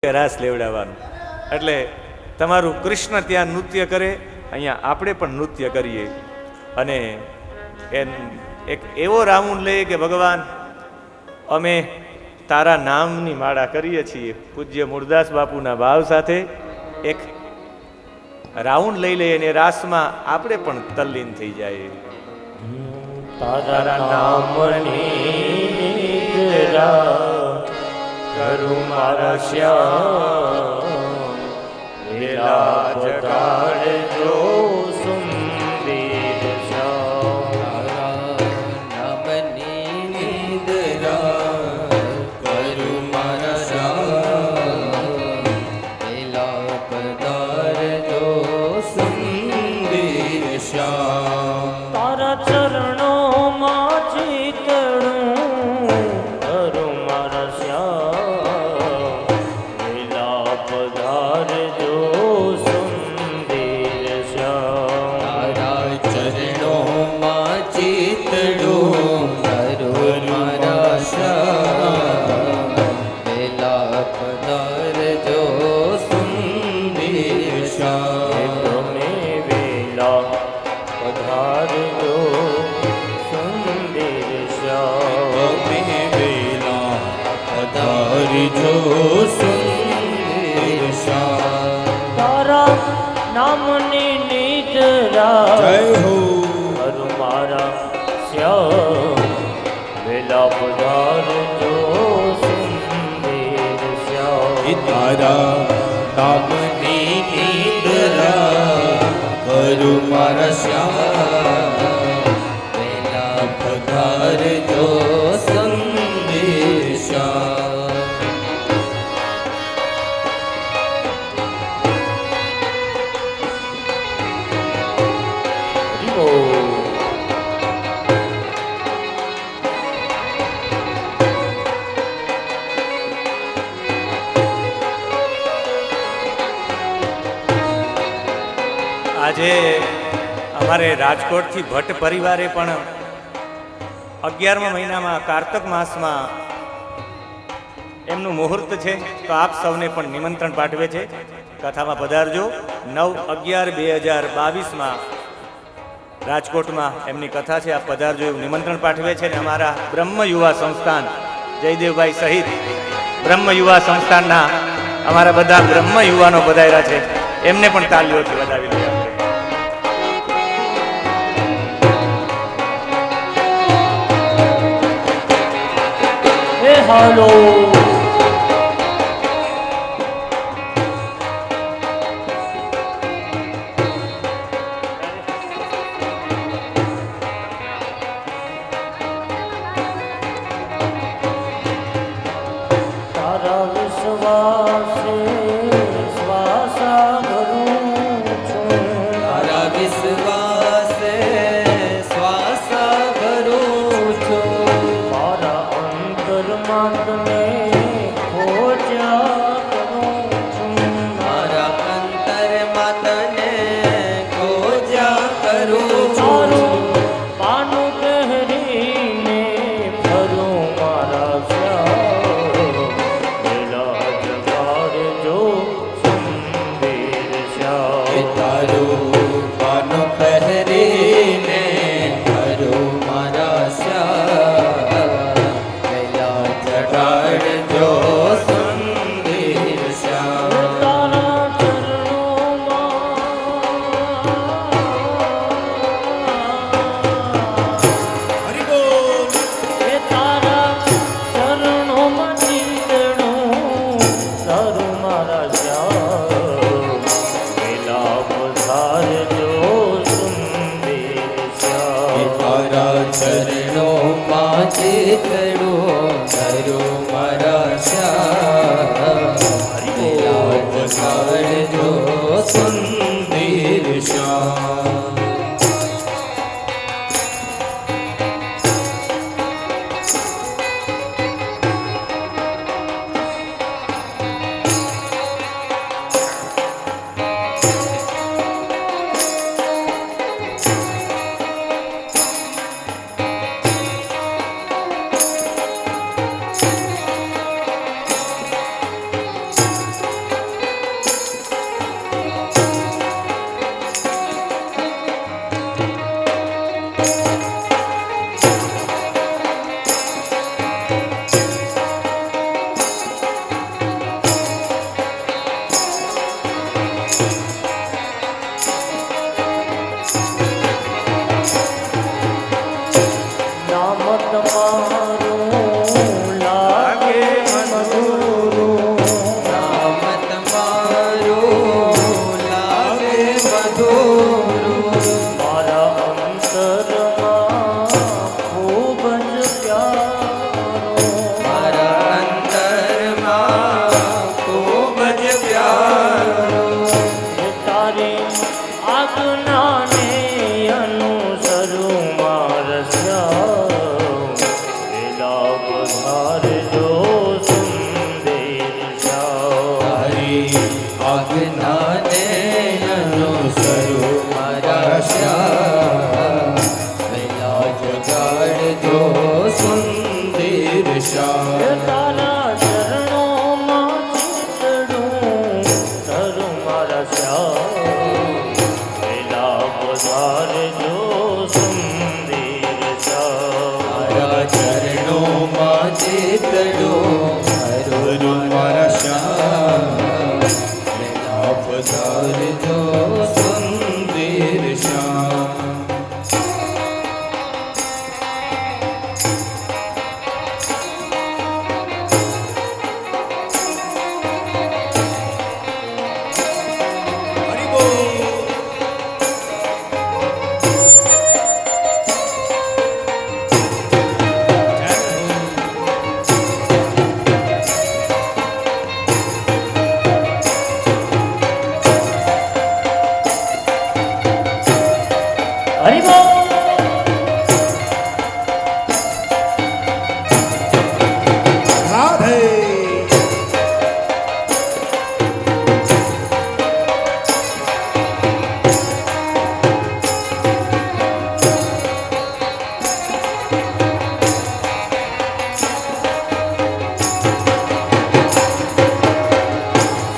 રાસ લેવડાવવાનું. એટલે તમારું કૃષ્ણ ત્યાં નૃત્ય કરે, અહીંયા આપણે પણ નૃત્ય કરીએ અને એક એવો રાઉન્ડ લઈએ કે ભગવાન અમે તારા નામની માળા કરીએ છીએ. પૂજ્ય મૂળદાસ બાપુના ભાવ સાથે એક રાઉન્ડ લઈ લઈએ અને રાસમાં આપણે પણ તલ્લીન થઈ જાય. તારા નામની નિદ્રા કરું મારા શ્યામ, વેલા જગાડજો સુંદર શ્યામ. તારા નામની નિદ્રા કરું મારા શ્યામ, વેલા પધારજો સુંદર શ્યામ. તારા ચરણોમાં ચિતડું કરું મારા શ્યામ, વેલા પધારજો સુંદર શ્યામ. તારા ચરણોમાં ચિતડું કરું મારા શ્યામ, વેલા પધારજો સુંદર શ્યામ. તમે વેલા પધારજો સુંદર શ્યામ, તમે વેલા પધારજો સુંદર શ્યામ. તારા નામની નિદ્રા જય હો કરું મારા શ્યામ, વેલા પધારજો સુંદર શ્યામ. તારા નામની નિદ્રા કરું મારા શ્યામ, વેલા પધારજો સુંદર શ્યામ. આજે અમારે રાજકોટથી ભટ્ટ પરિવારે પણ 11મા મહિનામાં કારતક માસમાં એમનું મુહૂર્ત છે, તો આપ સૌને પણ નિમંત્રણ પાઠવે છે. કથામાં પધારજો. 9/11/2022માં રાજકોટમાં એમની કથા છે, આપ પધારજો એવું નિમંત્રણ પાઠવે છે. અને અમારા બ્રહ્મ યુવા સંસ્થાન જયદેવભાઈ સહિત બ્રહ્મ યુવા સંસ્થાનના અમારા બધા બ્રહ્મ યુવાનો પધાર્યા છે, એમને પણ તાલીઓથી વધાવી લઈએ. હાલો તારા વિશ્વાસે શ્વાસા ભરું છું, તારા વિશ્વાસે શ્વાસા ભરું છું. મારા અંતરમાં તને ખોજ્યા કરું છું, મારા અંતરમાં તને ખોજ્યા કરું છું. પાનું પહેરીને ફરું મારા શ્યામ, વેલા જગાડજો સુંદર શ્યામ. તારું પાનું પહેરીને ફરું મારા શ્યામ, વેલા જગાડજો સુંદર શ્યામ. તારા ચરણોમાં ચિતડું કરું મારા શ્યામ, વેલા પધારજો સુંદર શ્યામ. તારા ચરણોમાં ચિતડું કરું મારા શ્યામ, વેલા પધારજો સુંદર શ્યામ. વાઘના નયનો સરો મારા શ્યામ વેલા જગાડજો સુંદર શ્યામ તારા ચરણોમાં ચિતડું તારું મારા શ્યામ વેલા પધારજો સુંદર શ્યામ મારા ચરણોમાં ચેતડો હરો મારા શ્યામ વેલા પધારજો સુંદર શ્યામ હરિ બોલ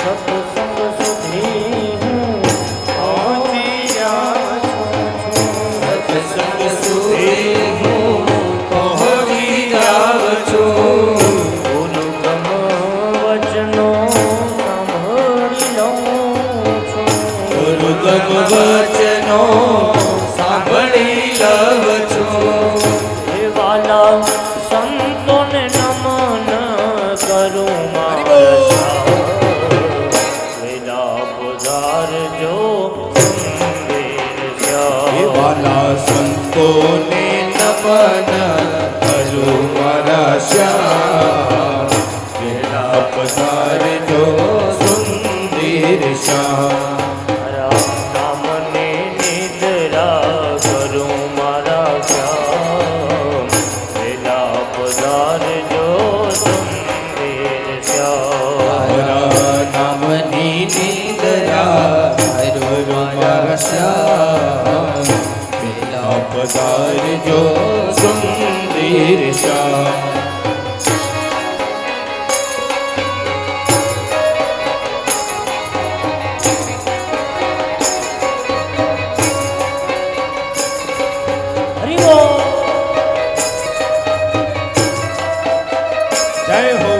સત્સંગ સુધી હું પહોંચી જાઉં છું સત્સંગ સુધી હું પહોંચી જાઉં છું ગુરુ બ્રહ્મ વચનો સાંભળી લઉં છું ગુરુગમ વચનો સાંભળી લઉં છું હે વાલા સંતોને નમન કરું મારા શ્યામ વેલા પધારજો સુંદર એ શ્યામ વાલા સંતોને નમન કરું મારા શ્યામ વેલા પધારજો સુંદર શ્યામ રામ નામને નિદ્રા કરું મારા શ્યામ વેલા પધારજો સુંદર શ્યામ મારા નામની નિંદરા હરો મારા શ્યામ વેલા પધારજો સુંદર શ્યામ હરિ બોલ જય હો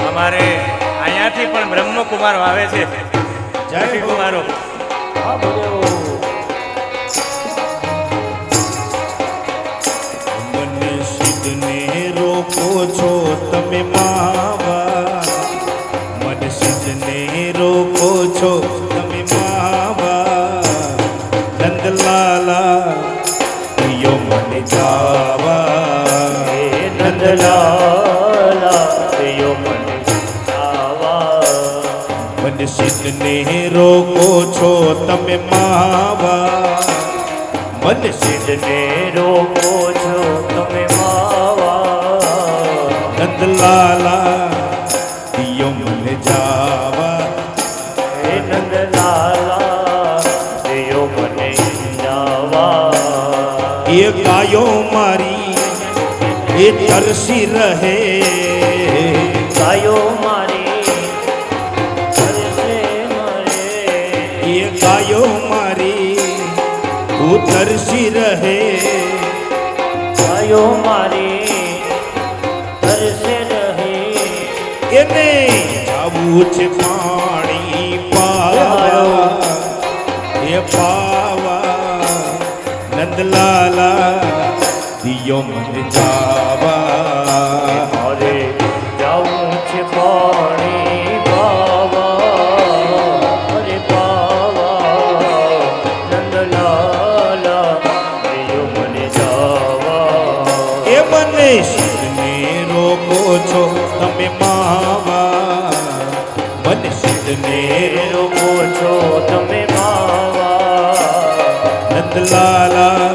અમારે અહીંયાથી પણ બ્રહ્મકુમાર આવે છે જય કુમારો આ બોલ્યો મને સિદ્ધને રોકો છો તમે માવા મને સિદ્ધને રોકો છો તમે માવા નંદલાલા યો મને જાવા હે નંદલાલા યો મને આવા મને સિદ્ધને રોકો છો તમે માવા મને સિદ્ધને રોકો છો તમે માવા નંદલાલા યો મને જાવા હે નંદલાલા યો મને જાવા એ ગાયો મારી એ તરસી રહે ગાયો મારી તરસે મરે એ ગાયો મારી તું તરસી રહે ગાયો મારી તરસે રહે એને જાવું છે પાણી પાવા એ પાવા નંદલાલા દિયો મને જાવા મારે જાવું છે પાણી પાવા અરે પાવા નંદલાલા દિયો મને જાવા એ મને શિવને રોકો છો તમે માવા મને શિવને રોકો છો તમે માવા નંદલાલા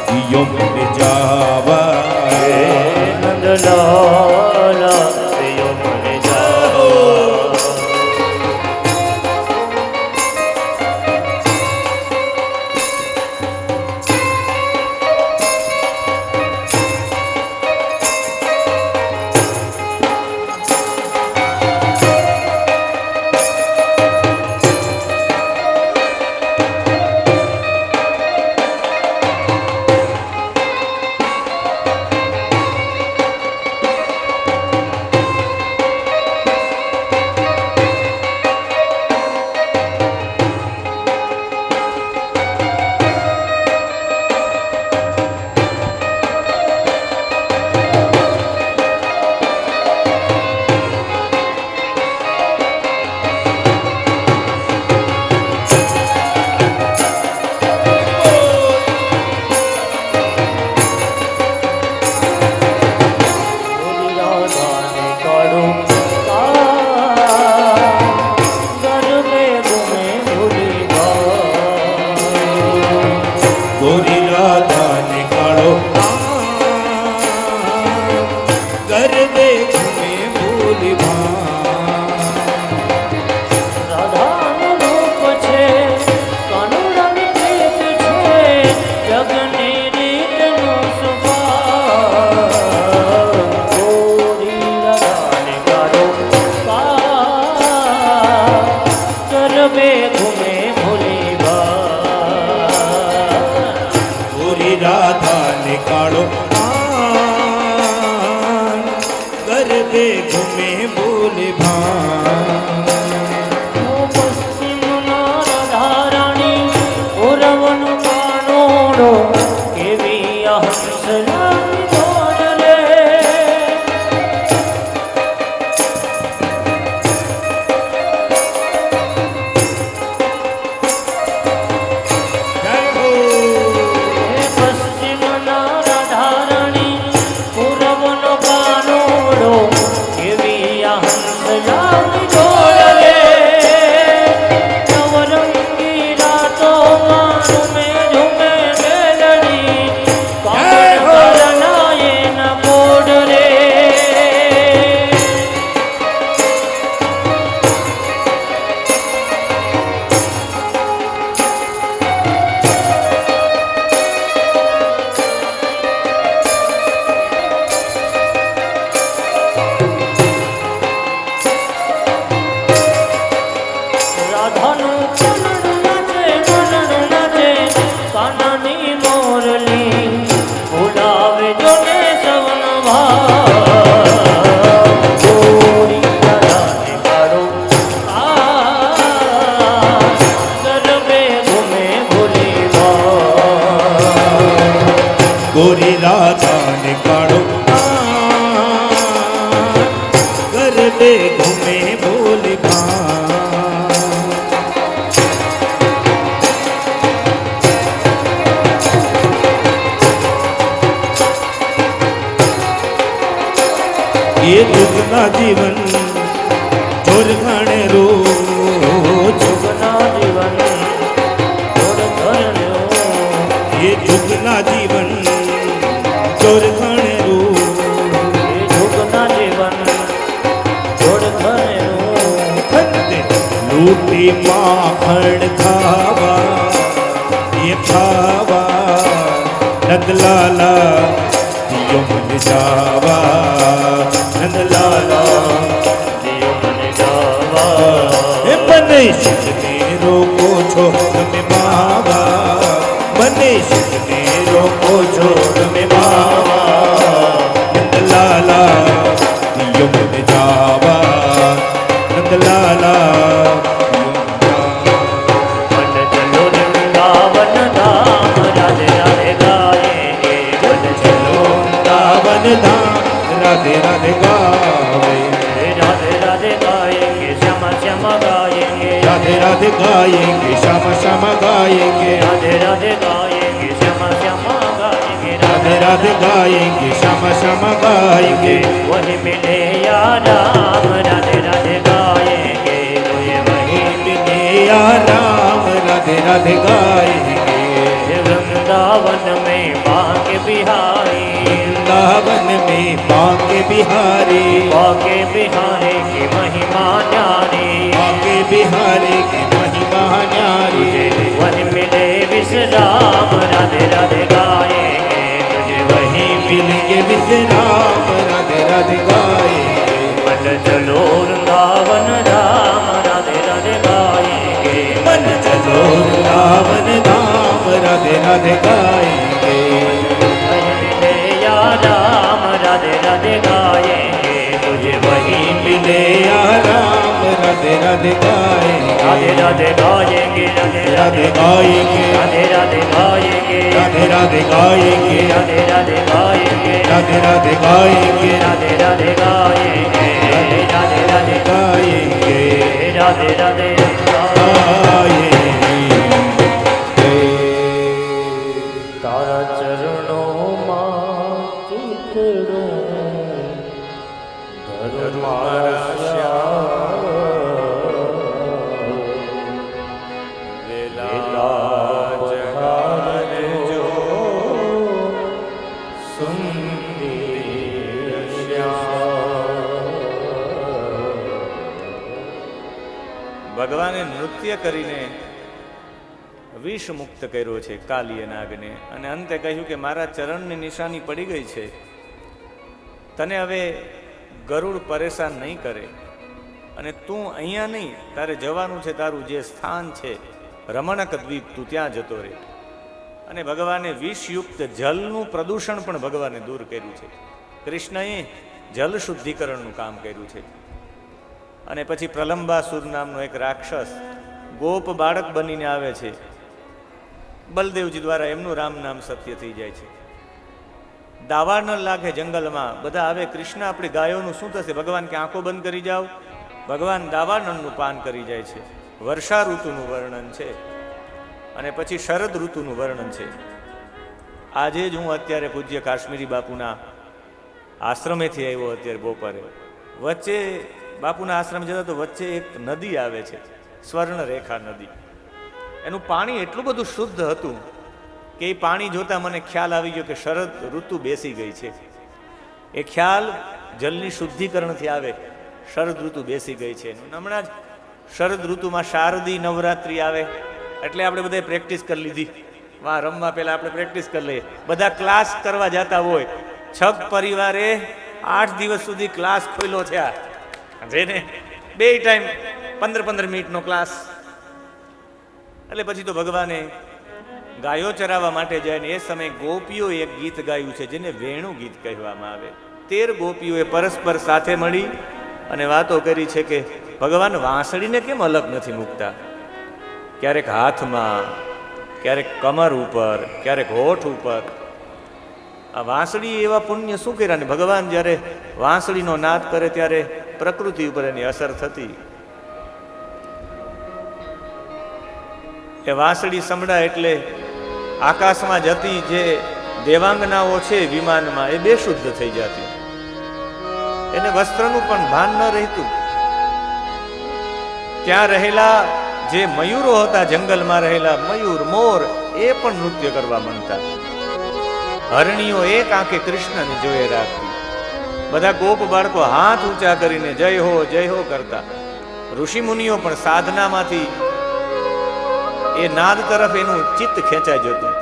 દિયો મને જાવા નંદલાલા દિયો મને જાવા ગોરી રાધાને કાળો ગરબે ઘૂમે ભૂલી રાધાનું રૂપ છે કાનુડાની પ્રીત છે જગની રીતનું સ્વભાવ ગોરી રાધાને કાઢો ગરબે ઘૂમે ભૂલી ગોરી રાધાને કાળો ગરબે ઘૂમે ભૂલી પશ્ચિમના રાધારાણી ઓરવનું કાનોડો કેવી હંસલાની દોડલે જય હો પશ્ચિમના રાધારાણી ઓરવનો કાનોડો કેવી હંસલાની દોડલે નવરંગી રાતોમાં ઝૂમે ઝૂમે મેલડી કામના એના બોડ રે રાધાનું કનડું નાચે કાનાની મોરલી બોલાવે જોને સવનભા ગોરી રાધાને કાઢો ગરબે ઘૂમે ભૂલી ગોરી રાધાને કાળો ગરબે ઘૂમે ભૂલી ये दुगना जीवन छोर खाने रो જુગના જીવન જોડ ધર્યો ये दुगना जीवन छोर खाने रो એ જુગના જીવન જોડ ધર્યો लूटी माखण खावा ये खावा नंदलाला दियो मन जावा नंदलाला દિયો મને જાવા એ બને શિવને રોકો છો તમે માવા બને શિવને રોકો છો તમે માવા રાધે રાધે ગાવે राधे राधे गाएंगे श्यामा श्यामा गाएंगे राधे राधे गाएंगे श्यामा श्यामा गाएंगे राधे राधे गाएंगे श्यामा श्यामा गाएंगे राधे राधे गाएंगे श्यामा श्यामा गाएंगे वही मिले या राम राधे राधे गाएंगे तो ये वही मिले या राम राधे राधे गाएंगे वृंदावन में बांके बिहारी वृंदावन में बांके बिहारी बांके बिहारी की महिमा न्यारी बांके बिहारी की महिमा न्यारी वही मिले विश्राम राधे राधे गाएंगे तुझे वही मिलेंगे विश्राम राधे राधे गाएंगे मन चलो वृंदावन राम राधे राधे गाएंगे मन चलो वृंदावन धाम राधे राधे गाएंगे मिले या राम राधे राधे गाएंगे तुझे वही मिले या राम राधे राधे गाएंगे राधे राधे गाएंगे राधे राधे गाएंगे राधे राधे गाएंगे राधे राधे गाएंगे राधे राधे गाएंगे राधे राधे गाएंगे राधे राधे गाएंगे राधे राधे गाएंगे राधे राधे तारा चरणों मां चितड़ों ભગવાને નૃત્ય કરીને વિષ મુક્ત કર્યો છે કાલિય નાગને, અને અંતે કહ્યું કે મારા ચરણની નિશાની પડી ગઈ છે, તને હવે ગરુડ પરેશાન નહીં કરે, અને તું અહીંયા નહીં, તારે જવાનું છે તારું જે સ્થાન છે રમણક દ્વીપ, તું ત્યાં જતો રહે. અને ભગવાને વિષયુક્ત જલનું પ્રદૂષણ પણ ભગવાને દૂર કર્યું છે. કૃષ્ણએ જલ શુદ્ધિકરણનું કામ કર્યું છે. અને પછી પ્રલંબાસુર નામનો એક રાક્ષસ ગોપ બાળક બનીને આવે છે. બલદેવજી દ્વારા એમનું રામ નામ સત્ય થઈ જાય છે. દાવાનળ લાગે જંગલમાં, બધા આવે, કૃષ્ણ આપણી ગાયોનું શું થશે? ભગવાન કે આંખો બંધ કરી જાઓ. ભગવાન દાવાનળનું પાન કરી જાય છે. વર્ષા ઋતુનું વર્ણન છે, અને પછી શરદ ઋતુનું વર્ણન છે. આજે જ હું અત્યારે પૂજ્ય કાશ્મીરી બાપુના આશ્રમેથી આવ્યો, અત્યારે બપોરે. વચ્ચે બાપુના આશ્રમ જતા તો વચ્ચે એક નદી આવે છે, સ્વર્ણરેખા નદી. એનું પાણી એટલું બધું શુદ્ધ હતું કે એ પાણી જોતા મને ખ્યાલ આવી ગયો કે શરદ ઋતુ બેસી ગઈ છે. એ ખ્યાલ જલની શુદ્ધિકરણથી આવે, શરદ ઋતુ બેસી ગઈ છે. હમણાં જ શરદ ઋતુમાં શારદી નવરાત્રિ આવે એટલે આપણે બધા પ્રેક્ટિસ કરી લીધી. વાહ, રમવા પહેલા આપણે પ્રેક્ટિસ કરી લઈએ. બધા ક્લાસ કરવા જતા હોય. છગ પરિવારે 8 દિવસ સુધી ક્લાસ ખોલ્યો છે, જેને 2 ટાઈમ 15-15 મિનિટનો ક્લાસ. એટલે પછી તો ભગવાને ગાયો ચરાવવા માટે જાય ને એ સમયે ગોપીઓ એક ગીત ગાયું છે જેને વેણુ ગીત કહેવામાં આવે. 13 ગોપીઓએ પરસ્પર સાથે મળી અને વાતો કરી છે કે ભગવાન વાંસળીને કેમ અલગ નથી મૂકતા? ક્યારેક હાથમાં, ક્યારેક કમર ઉપર, ક્યારેક હોઠ ઉપર. આ વાંસળી એવા પુણ્ય શું કર્યા ને ભગવાન જ્યારે વાંસળીનો નાદ કરે ત્યારે પ્રકૃતિ ઉપર એની અસર થતી. એ વાંસળી સંભળાય એટલે આકાશમાં જતી જે દેવાંગનાઓ છે વિમાનમાં, એ બેશુદ્ધ થઈ જતી. એને વસ્ત્રનું પણ ભાન ન રહેતું. ત્યાં રહેલા જે મયુરો હતા, જંગલમાં રહેલા મયુર, મોર, એ પણ નૃત્ય કરવા માંડતા. હરણીઓ એક આંખે કૃષ્ણને જોયે રાખતી. બધા ગોપ બાળકો હાથ ઊંચા કરીને જય હો કરતા. ઋષિ મુનિઓ પણ સાધનામાંથી એ નાદ તરફ એનું ચિત્ત ખેંચાઈ જતું.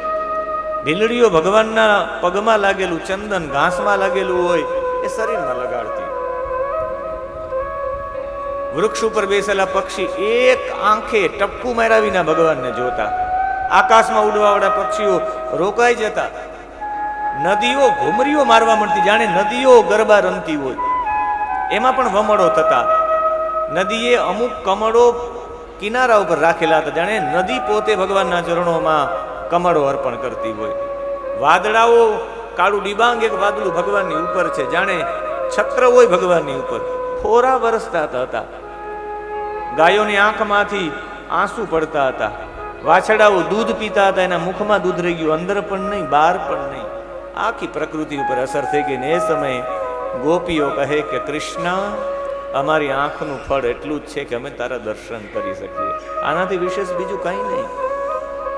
ઢીલડીઓ ભગવાનના પગમાં લાગેલું ચંદન, ઘાસમાં લાગેલું હોય એ શરીરમાં લગાડતી. વૃક્ષ ઉપર બેસેલા પક્ષી એક આંખે ટપકું માર્યા વિના ભગવાનને જોતા. આકાશમાં ઉડવાવાળા પક્ષીઓ રોકાઈ જતા. નદીઓ ઘુમરીઓ મારવા મળતી, જાણે નદીઓ ગરબા રમતી હોય. એમાં પણ વમળો થતા. નદીએ અમુક કમળો કિનારા ઉપર રાખેલા હતા, જાણે નદી પોતે ભગવાનના ચરણોમાં કમળો અર્પણ કરતી હોય. વાદળાઓ, કાળું ડિબાંગ એક વાદળું ભગવાનની ઉપર છે, જાણે છત્ર હોય ભગવાનની ઉપર, ફોરા વરસતા હતા. ગાયોની આંખમાંથી આંસુ પડતા હતા. વાછડાઓ દૂધ પીતા હતા, એના મુખમાં દૂધ રહી ગયું, અંદર પણ નહીં, બહાર પણ નહીં. આખી પ્રકૃતિ ઉપર અસર થઈ ગઈ. ને એ સમયે ગોપીઓ કહે કે કૃષ્ણ, અમારી આંખનું ફળ એટલું જ છે કે અમે તારા દર્શન કરી શકીએ, આનાથી વિશેષ બીજું કંઈ નહીં.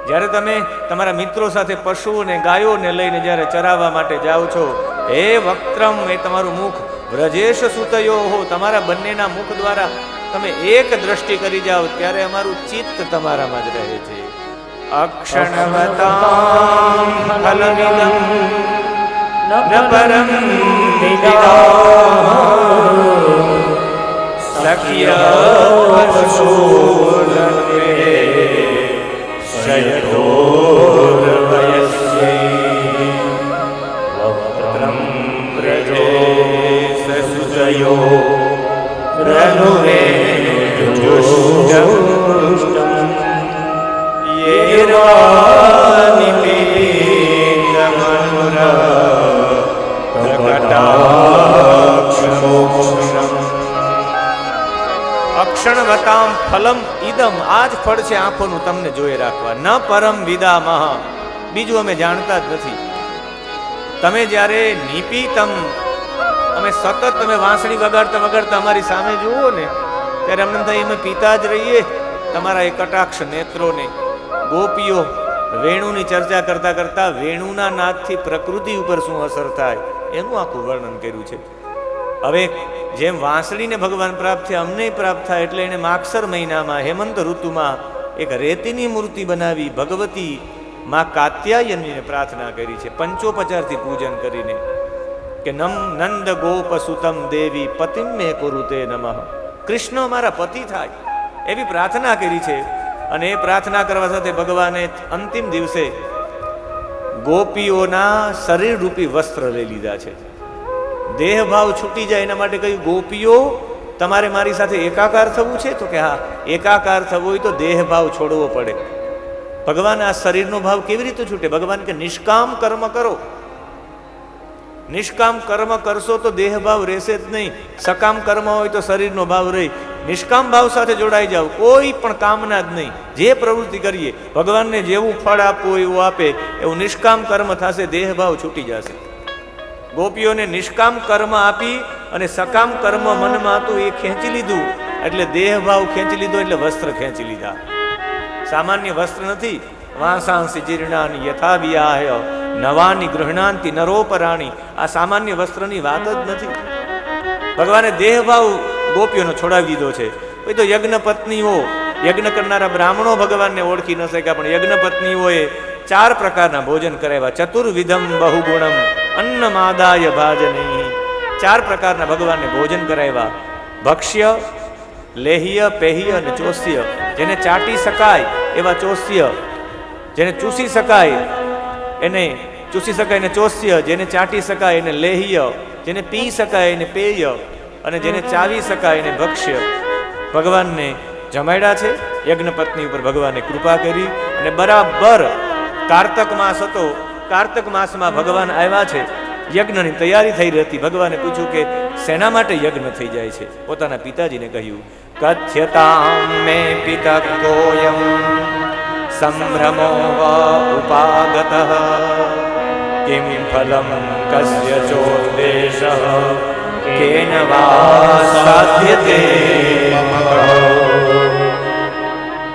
જ્યારે તમે તમારા મિત્રો સાથે પશુઓને ગાયોને લઈને જ્યારે ચરાવવા માટે જાઓ છો, હે વક્ત્રમ, એ તમારું મુખ વ્રજેશ સુતયો હો, તમારા બંનેના મુખ દ્વારા તમે એક દ્રષ્ટિ કરી જાઓ ત્યારે અમારું ચિત્ત તમારામાં જ રહે છે. અક્ષણવતામ ફલમિદં ન પરમ વિદા સખ્ય પશુલન્વે શયતોર્વયસ્યૈ વક્ત્રમ વ્રજેશ સુતયો રનુવે જુષ્ટમ અક્ષણવતામ ફલમ ઇદમ, આ જ ફળ છે આંખોનું તમને જોઈ રાખવા. ન પરમ વિદામહ, બીજું અમે જાણતા જ નથી. તમે જ્યારે નિપીતમ, અમે સતત તમે વાંસળી વગાડતા વગાડતા અમારી સામે જુઓ ને ત્યારે અમને થાય અમે પીતા જ રહીએ તમારા એ કટાક્ષ નેત્રોને. ગોપીઓ વેણુની ચર્ચા કરતા કરતા વેણુના નાદથી પ્રકૃતિ ઉપર શું અસર થાય એનું આખું વર્ણન કર્યું છે. હવે જેમ વાંસળીને ભગવાન પ્રાપ્ત થયા, અમને પ્રાપ્ત થાય એટલે એને માગસર મહિનામાં હેમંત ઋતુમાં એક રેતીની મૂર્તિ બનાવી ભગવતી માં કાત્યાયનીને પ્રાર્થના કરી છે, 55 પૂજન કરીને કે નંદ ગોપ સુતમ દેવી પતિમ મે કુરુતે નમઃ, કૃષ્ણ મારા પતિ થાય એવી પ્રાર્થના કરી છે. અને એ પ્રાર્થના કરવા સાથે ભગવાને અંતિમ દિવસે ગોપીઓના શરીર રૂપી વસ્ત્ર લઈ લીધા છે. દેહ ભાવ છૂટી જાય એના માટે કહ્યું, ગોપીઓ તમારે મારી સાથે એકાકાર થવું છે? તો કે હા, એકાકાર થવું હોય તો દેહ ભાવ છોડવો પડે. ભગવાન આ શરીરનો ભાવ કેવી રીતે છૂટે? ભગવાન કે નિષ્કામ કર્મ કરો. નિષ્કામ કર્મ કરશો તો દેહ ભાવ રહેશે જ નહીં. સકામ કર્મ હોય તો શરીરનો ભાવ રહી. નિષ્કામ ભાવ સાથે જોડાઈ જાવ, કોઈ પણ કામના જ નહીં. જે પ્રવૃત્તિ કરીએ ભગવાનને જેવું ફળ આપવું એવું આપે, એવું નિષ્કામ કર્મ થશે, દેહ ભાવ છૂટી જશે. ગોપીઓને નિષ્કામ કર્મ આપી અને સકામ કર્મ મનમાં હતું એ ખેંચી લીધું, એટલે દેહ ભાવ ખેંચી લીધો, એટલે વસ્ત્ર ખેંચી લીધા. સામાન્ય વસ્ત્ર નથી. વાંસાંસી જીર્ણાની યથા વિહાય નવાની ગૃહણાંતિ નરોપરાણી, આ સામાન્ય વસ્ત્રની વાત જ નથી. ભગવાને દેહ ભાવ ગોપીઓનો છોડાવી દીધો છે. તો યજ્ઞ પત્નીઓ, યજ્ઞ કરનારા બ્રાહ્મણો ભગવાનને ઓળખી ન શક્યા, પણ યજ્ઞ પત્નીઓએ 4 પ્રકારના ભોજન કરાવ્યા. ચતુર્વિધમ બહુગુણમ અન્નમાદાય ભાજનૈ, 4 પ્રકારના ભગવાનને ભોજન કરાવ્યા. ભક્ષ્ય, લેહ્ય, પેહ્ય અને ચોસ્ય. જેને ચાટી શકાય એવા ચોસ્ય, જેને ચૂસી શકાય એને ચૂસી શકાય એને ચોસ્ય, જેને ચાટી શકાય એને લેહ્ય, જેને પી શકાય એને પેય અને જેને ચાવી શકાય એને ભક્ષ્ય. ભગવાનને જમાડ્યા છે. યજ્ઞ પત્ની ઉપર ભગવાને કૃપા કરી અને બરાબર કાર્તક માસ હતો. કાર્તક માસમાં ભગવાન આવ્યા છે. યજ્ઞની તૈયારી થઈ રહી હતી. ભગવાને પૂછ્યું કે શેના માટે યજ્ઞ થઈ જાય છે? પોતાના પિતાજીને કહ્યું, કથ્યતામ મે પિતા કોયમ સંભ્રમો ઉપાગતઃ કિમ ફલમ કસ્ય ચોદેશ કેન વા સાધ્યતે.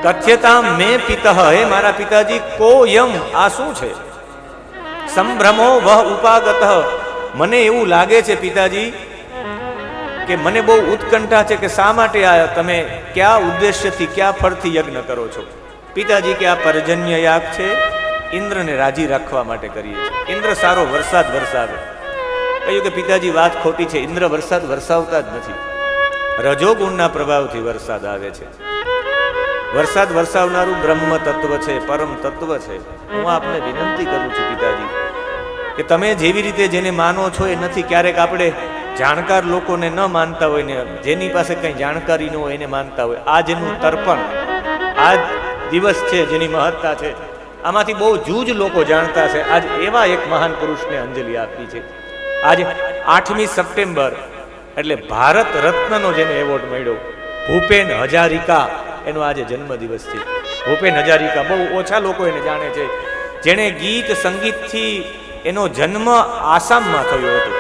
કથ્યતામ મે પિતઃ, હે મારા પિતાજી, કોયમ, આ શું છે? સંભ્રમો વહ ઉપાગતઃ, મને એવું લાગે છે પિતાજી કે મને બહુ ઉત્કંઠા છે કે શા માટે આ તમે કયા ઉદ્દેશ્યથી કયા ફળથી યજ્ઞ કરો છો? પિતાજી કે આ પર્જન્ય યાગ છે, ઇન્દ્રને રાજી રાખવા માટે કરીએ છીએ. ઇન્દ્ર સારો વરસાદ વરસાવે. કહ્યું કે પિતાજી વાત ખોટી છે, ઇન્દ્ર વરસાદ વરસાવતા જ નથી. રજોગુણના પ્રભાવથી વરસાદ આવે છે. વરસાદ વરસાવનારું બ્રહ્મ તત્વ છે, પરમ તત્વ છે. હું આપને વિનંતી કરું છું પિતાજી કે તમે જેવી રીતે જેને માનો છો એ નથી. ક્યારેક આપણે જાણકાર લોકોને ન માનતા હોય ને જેની પાસે કંઈ જાણકારી ન હોય એને માનતા હોય. આ જેનું તર્પણ, આ દિવસ છે જેની મહત્તા છે, આમાંથી બહુ જૂજ લોકો જાણતા છે. આજ એવા એક મહાન પુરુષને અંજલિ આપી છે. આજે 8મી સપ્ટેમ્બર એટલે ભારત રત્નનો જેને એવોર્ડ મળ્યો, ભૂપેન હજારિકા, એનો આજે જન્મદિવસ છે. ભૂપેન હજારિકા બહુ ઓછા લોકો એને જાણે છે, જેણે ગીત સંગીતથી એનો જન્મ આસામમાં થયો હતો.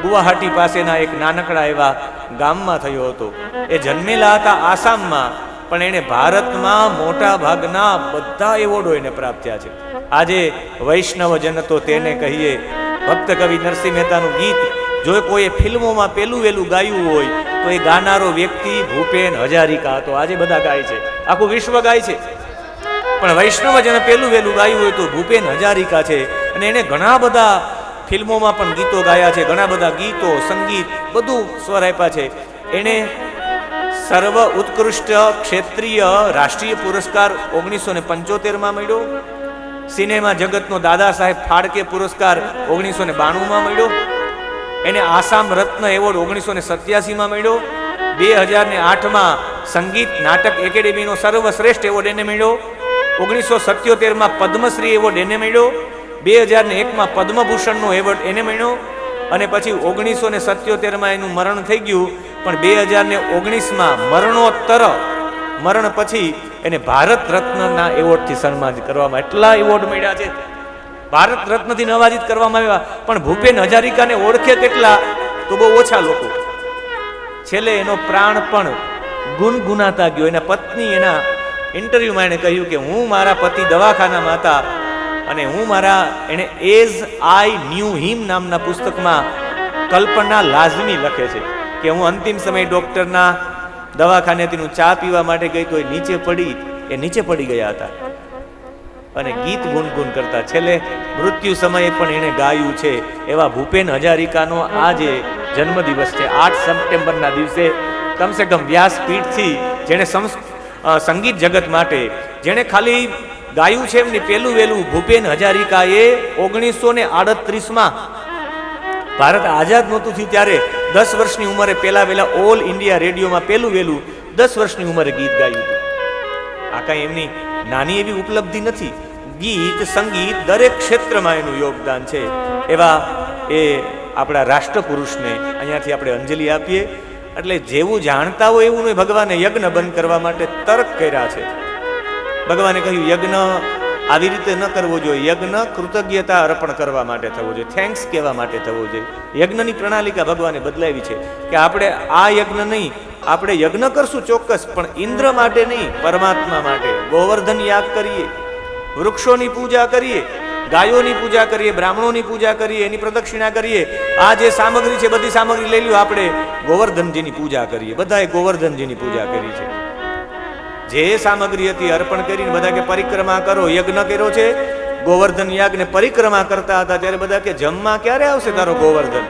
ગુવાહાટી પાસેના એક નાનકડા એવા ગામમાં થયો હતો. એ જન્મેલા હતા આસામમાં, પણ એને ભારતમાં મોટા ભાગના બધા એવોર્ડો એને પ્રાપ્ત થયા છે. આજે વૈષ્ણવજન તો તેને કહીએ, ભક્ત કવિ નરસિંહ મહેતાનું ગીત જો કોઈએ ફિલ્મોમાં પેલું વેલું ગાયું હોય તો એ ગાનારો વ્યક્તિ ભૂપેન હજારિકા હતો. આજે બધા ગાય છે, આખું વિશ્વ ગાય છે, પણ વૈષ્ણવજન પેલું વેલું ગાયું હોય તો ભૂપેન હજારિકા છે. અને એને ઘણા બધા ફિલ્મોમાં પણ ગીતો ગાયા છે, ઘણા બધા ગીતો સંગીત બધું સ્વર આપ્યા છે. એણે સર્વ ઉત્કૃષ્ટ ક્ષેત્રીય રાષ્ટ્રીય પુરસ્કાર 1975માં મળ્યો. સિનેમા જગતનો દાદા સાહેબ ફાળકે પુરસ્કાર 1992માં મળ્યો. એને આસામ રત્ન એવોર્ડ 1987માં મળ્યો. 2008માં સંગીત નાટક એકેડેમીનો સર્વશ્રેષ્ઠ એવોર્ડ એને મળ્યો. 1977માં પદ્મશ્રી એવોર્ડ એને મળ્યો. 2001માં પદ્મભૂષણનો એવોર્ડ એને મળ્યો. અને પછી 1977માં એનું મરણ થઈ ગયું, પણ 2019માં મરણોત્તર મરણ પછી એને ભારત રત્નના એવોર્ડથી સન્માનિત કરવામાં, એટલા એવોર્ડ મળ્યા છે. ભારત રત્નથી નવાજીત કરવામાં આવ્યા, પણ ભૂપેન હજારિકાને ઓળખે કેટલા તો બહુ ઓછા લોકો. છેલ્લે એનો પ્રાણ પણ ગુનગુનાતા ગયો. એના પત્ની એના ઇન્ટરવ્યુમાં એણે કહ્યું કે હું મારા પતિ દવાખાનામાં હતા અને હું મારા, એને એઝ આઈ ન્યૂ હિમ નામના પુસ્તકમાં કલ્પના લાઝમી લખે છે કે હું અંતિમ સમયે ડૉક્ટરના દવાખાનેથી હું ચા પીવા માટે ગઈ તો એ નીચે પડી ગયા હતા અને ગીત ગુનગુન કરતા. છેલ્લે મૃત્યુ સમયે પણ એણે ગાયું છે. એવા ભૂપેન હજારિકાનો આજે જન્મદિવસ છે. 8 સપ્ટેમ્બરના દિવસે કમસે કમ વ્યાસપીઠથી જેણે સંગીત જગત માટે જેણે ખાલી ગાયું છે એમની પેલું વેલું ભૂપેન હજારિકાએ 1938માં ભારત આઝાદ નહોતું થયું ત્યારે 10 વર્ષની ઉંમરે પહેલા વહેલા ઓલ ઇન્ડિયા રેડિયોમાં પેલું વેલું 10 વર્ષની ઉંમરે ગીત ગાયું હતું. આ કાંઈ એમની નાની એવી ઉપલબ્ધિ નથી. ગીત સંગીત દરેક ક્ષેત્રમાં એનું યોગદાન છે. એવા એ આપણા રાષ્ટ્રપુરુષને અહીંયાથી આપણે અંજલિ આપીએ. એટલે જેવું જાણતા હોય એવું નહીં, ભગવાને યજ્ઞ બંધ કરવા માટે તર્ક કર્યા છે. ભગવાને કહ્યું યજ્ઞ આવી રીતે ન કરવો જોઈએ, યજ્ઞ કૃતજ્ઞતા અર્પણ કરવા માટે થવો જોઈએ, થેન્ક્સ કહેવા માટે થવો જોઈએ. યજ્ઞની પ્રણાલિકા ભગવાને બદલાવી છે કે આપણે આ યજ્ઞ નહીં, આપણે યજ્ઞ કરશું ચોક્કસ, પણ ઇન્દ્ર માટે નહીં, પરમાત્મા માટે. ગોવર્ધન યાગ કરીએ, વૃક્ષોની પૂજા કરીએ, ગાયોની પૂજા કરીએ, બ્રાહ્મણોની પૂજા કરીએ, એની પ્રદક્ષિણા કરીએ. આ જે સામગ્રી છે બધી સામગ્રી લઈ લ્યો, આપણે ગોવર્ધનજીની પૂજા કરીએ. બધાએ ગોવર્ધનજીની પૂજા કરી છે. જે સામગ્રી હતી અર્પણ કરીને બધા કે પરિક્રમા કરો, યજ્ઞ કર્યો છે. ગોવર્ધન યાગને પરિક્રમા કરતા હતા ત્યારે બધા કે જમવા ક્યારે આવશે તારો ગોવર્ધન?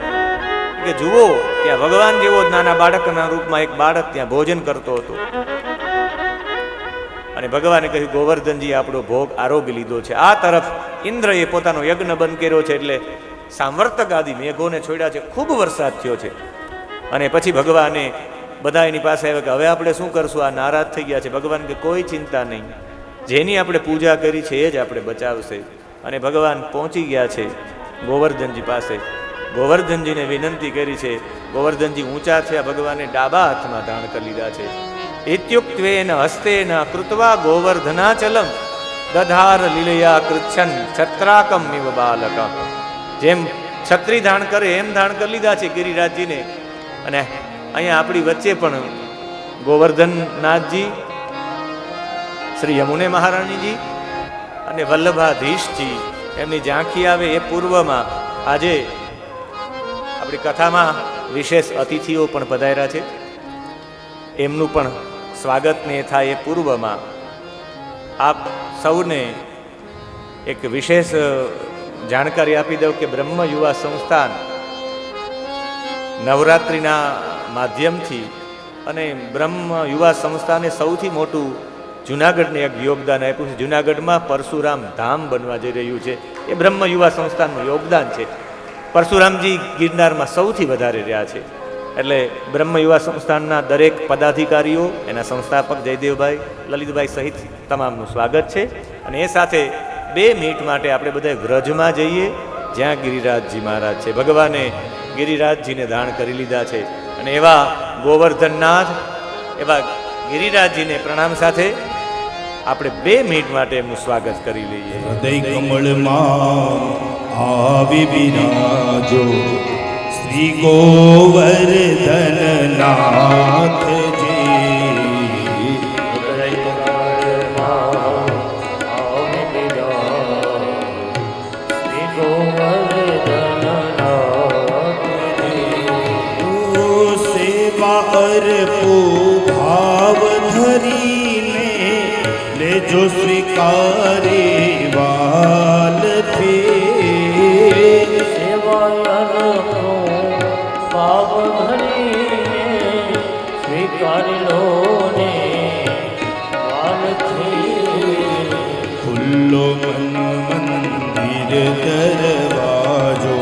કે જુઓ ત્યાં ભગવાન જેવો જ નાના બાળકના રૂપમાં એક બાળક ત્યાં ભોજન કરતો હતો. અને ભગવાને કહ્યું ગોવર્ધનજી આપણો ભોગ આરોગી લીધો છે. આ તરફ ઇન્દ્રએ પોતાનો યજ્ઞ બંધ કર્યો છે, એટલે સામર્થક આદિ મેઘોને છોડ્યા છે, ખૂબ વરસાદ થયો છે. અને પછી ભગવાને બધા એની પાસે આવ્યા કે હવે આપણે શું કરશું, આ નારાજ થઈ ગયા છે. ભગવાન કે કોઈ ચિંતા નહીં, જેની આપણે પૂજા કરી છે એ જ આપણે બચાવશે. અને ભગવાન પહોંચી ગયા છે ગોવર્ધનજી પાસે. ગોવર્ધનજીને વિનંતી કરી છે. ગોવર્ધનજી ઊંચા થયા, ભગવાને ડાબા હાથમાં ધારણ કરી લીધા છે. ઇત્યુક્ત્વેન હસ્તેન કૃત્વા ગોવર્ધનાચલમ દધાર લીલયા કૃચ્છન છત્રાકમ નિવ બાલકમ. જેમ છત્રી ધારણ કરે એમ ધારણ કરી લીધા છે ગિરિરાજજીને. અને અહીંયા આપણી વચ્ચે પણ ગોવર્ધનનાથજી, શ્રી યમુને મહારાણીજી અને વલ્લભાધીશજી એમની ઝાંખી આવે એ પૂર્વમાં આજે આપણી કથામાં વિશેષ અતિથિઓ પણ પધાર્યા છે. એમનું પણ સ્વાગતને થાય એ પૂર્વમાં આપ સૌને એક વિશેષ જાણકારી આપી દઉં કે બ્રહ્મ યુવા સંસ્થાન નવરાત્રિના માધ્યમથી અને બ્રહ્મ યુવા સંસ્થાને સૌથી મોટું જુનાગઢને એક યોગદાન આપ્યું છે. જુનાગઢમાં પરશુરામ ધામ બનવા જઈ રહ્યું છે, એ બ્રહ્મ યુવા સંસ્થાનનું યોગદાન છે. પરશુરામજી ગિરનારમાં સૌથી વધારે રહ્યા છે. એટલે બ્રહ્મ યુવા સંસ્થાનના દરેક પદાધિકારીઓ, એના સંસ્થાપક જયદેવભાઈ, લલિતભાઈ સહિત તમામનું સ્વાગત છે. અને એ સાથે 2 મિનિટ માટે આપણે બધા વ્રજમાં જઈએ જ્યાં ગિરિરાજજી મહારાજ છે. ભગવાને ગિરિરાજજીને ધારણ કરી લીધા છે. અને એવા ગોવર્ધનનાથ, એવા ગિરિરાજજીને પ્રણામ સાથે આપણે 2 મિનિટ માટે એમનું સ્વાગત કરી લઈએ. હૃદય કમળમાં આવી બિરાજો શ્રી ગોવર્ધનનાથજી. અર્પો ભાવ ધરીને લેજો સ્વીકારે વાલથી. ભાવ ધરીને સ્વીકારી લો ને વાલથી. ખુલ્લો મન મંદિર દરવાજો